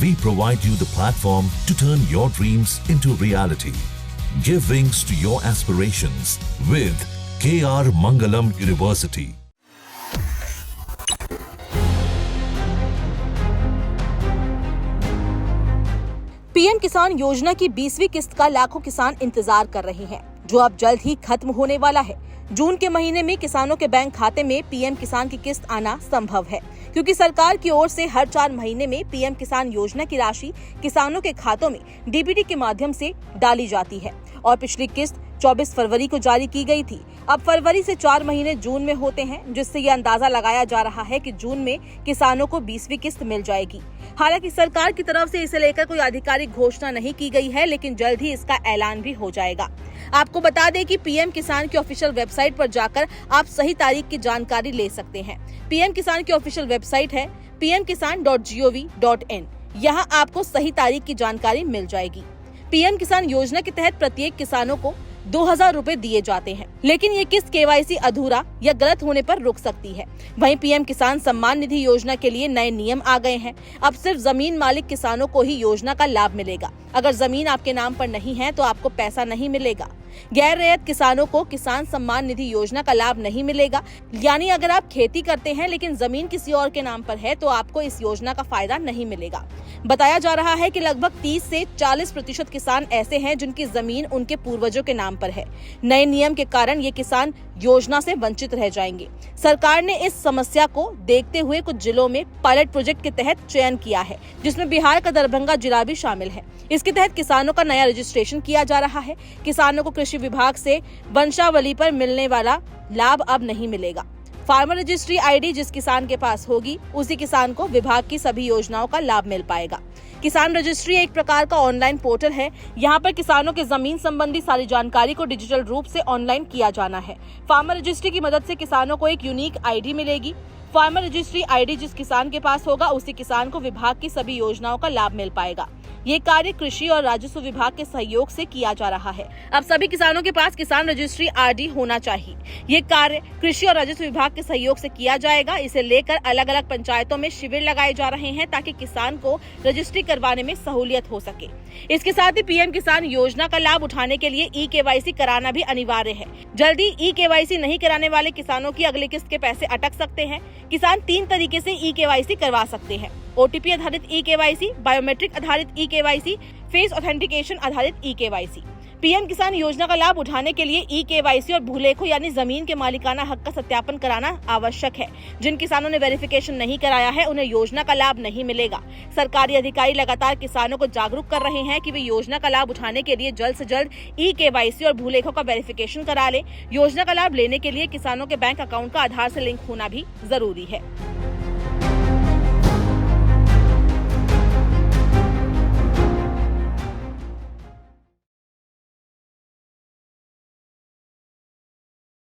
We provide you the platform to turn your dreams into reality. Give wings to your aspirations with KR Mangalam University. PM किसान योजना की 20वीं किस्त का लाखों किसान इंतजार कर रहे हैं, जो अब जल्द ही खत्म होने वाला है। जून के महीने में किसानों के बैंक खाते में पीएम किसान की किस्त आना संभव है, क्योंकि सरकार की ओर से हर 4 महीने में पीएम किसान योजना की राशि किसानों के खातों में डीबीटी के माध्यम से डाली जाती है और पिछली किस्त 24 फरवरी को जारी की गई थी। अब फरवरी से 4 महीने जून में होते हैं, जिससे ये अंदाजा लगाया जा रहा है कि जून में किसानों को 20वीं किस्त मिल जाएगी। हालांकि सरकार की तरफ से इसे लेकर कोई आधिकारिक घोषणा नहीं की गई है, लेकिन जल्द ही इसका ऐलान भी हो जाएगा। आपको बता दें कि पीएम किसान की ऑफिशियल वेबसाइट पर जाकर आप सही तारीख की जानकारी ले सकते हैं। पीएम किसान की ऑफिशियल वेबसाइट है pmkisan.gov.in। यहाँ आपको सही तारीख की जानकारी मिल जाएगी। पीएम किसान योजना के तहत प्रत्येक किसानों को 2000 रुपए दिए जाते हैं, लेकिन ये किस्त केवाईसी अधूरा या गलत होने पर रुक सकती है। वहीं पीएम किसान सम्मान निधि योजना के लिए नए नियम आ गए हैं। अब सिर्फ जमीन मालिक किसानों को ही योजना का लाभ मिलेगा। अगर जमीन आपके नाम पर नहीं है तो आपको पैसा नहीं मिलेगा। गैर रैयत किसानों को किसान सम्मान निधि योजना का लाभ नहीं मिलेगा। यानी अगर आप खेती करते हैं लेकिन जमीन किसी और के नाम पर है तो आपको इस योजना का फायदा नहीं मिलेगा। बताया जा रहा है कि लगभग 30 से 40% किसान ऐसे हैं जिनकी जमीन उनके पूर्वजों के नाम पर है। नए नियम के कारण ये किसान योजना से वंचित रह जाएंगे। सरकार ने इस समस्या को देखते हुए कुछ जिलों में पायलट प्रोजेक्ट के तहत चयन किया है, जिसमें बिहार का दरभंगा जिला भी शामिल है। इसके तहत किसानों का नया रजिस्ट्रेशन किया जा रहा है। किसानों को कृषि विभाग से वंशावली पर मिलने वाला लाभ अब नहीं मिलेगा। फार्मर रजिस्ट्री आईडी जिस किसान के पास होगी, उसी किसान को विभाग की सभी योजनाओं का लाभ मिल पाएगा। किसान रजिस्ट्री एक प्रकार का ऑनलाइन पोर्टल है। यहाँ पर किसानों के जमीन संबंधी सारी जानकारी को डिजिटल रूप से ऑनलाइन किया जाना है। फार्मर रजिस्ट्री की मदद से किसानों को एक यूनिक आईडी मिलेगी। फार्मर रजिस्ट्री आईडी जिस किसान के पास होगा, उसी किसान को विभाग की सभी योजनाओं का लाभ मिल पाएगा। ये कार्य कृषि और राजस्व विभाग के सहयोग से किया जा रहा है। अब सभी किसानों के पास किसान रजिस्ट्री आईडी होना चाहिए। ये कार्य कृषि और राजस्व विभाग के सहयोग से किया जाएगा। इसे लेकर अलग अलग पंचायतों में शिविर लगाए जा रहे हैं ताकि किसान को रजिस्ट्री करवाने में सहूलियत हो सके। इसके साथ ही पीएम किसान योजना का लाभ उठाने के लिए ई-केवाईसी कराना भी अनिवार्य है। जल्दी ई-केवाईसी नहीं कराने वाले किसानों की अगली किस्त के पैसे अटक सकते हैं। किसान 3 तरीके से ई-केवाईसी करवा सकते हैं: ओटीपी आधारित ई-केवाईसी, बायोमेट्रिक आधारित ई-केवाईसी, फेस ऑथेंटिकेशन आधारित ई-केवाईसी। पीएम किसान योजना का लाभ उठाने के लिए ई-केवाईसी और भूलेखों यानी जमीन के मालिकाना हक का सत्यापन कराना आवश्यक है। जिन किसानों ने वेरिफिकेशन नहीं कराया है, उन्हें योजना का लाभ नहीं मिलेगा। सरकारी अधिकारी लगातार किसानों को जागरूक कर रहे हैं कि वे योजना का लाभ उठाने के लिए जल्द से जल्द ई-केवाईसी और भूलेखों का वेरिफिकेशन करा ले। योजना का लाभ लेने के लिए किसानों के बैंक अकाउंट का आधार से लिंक होना भी जरूरी है।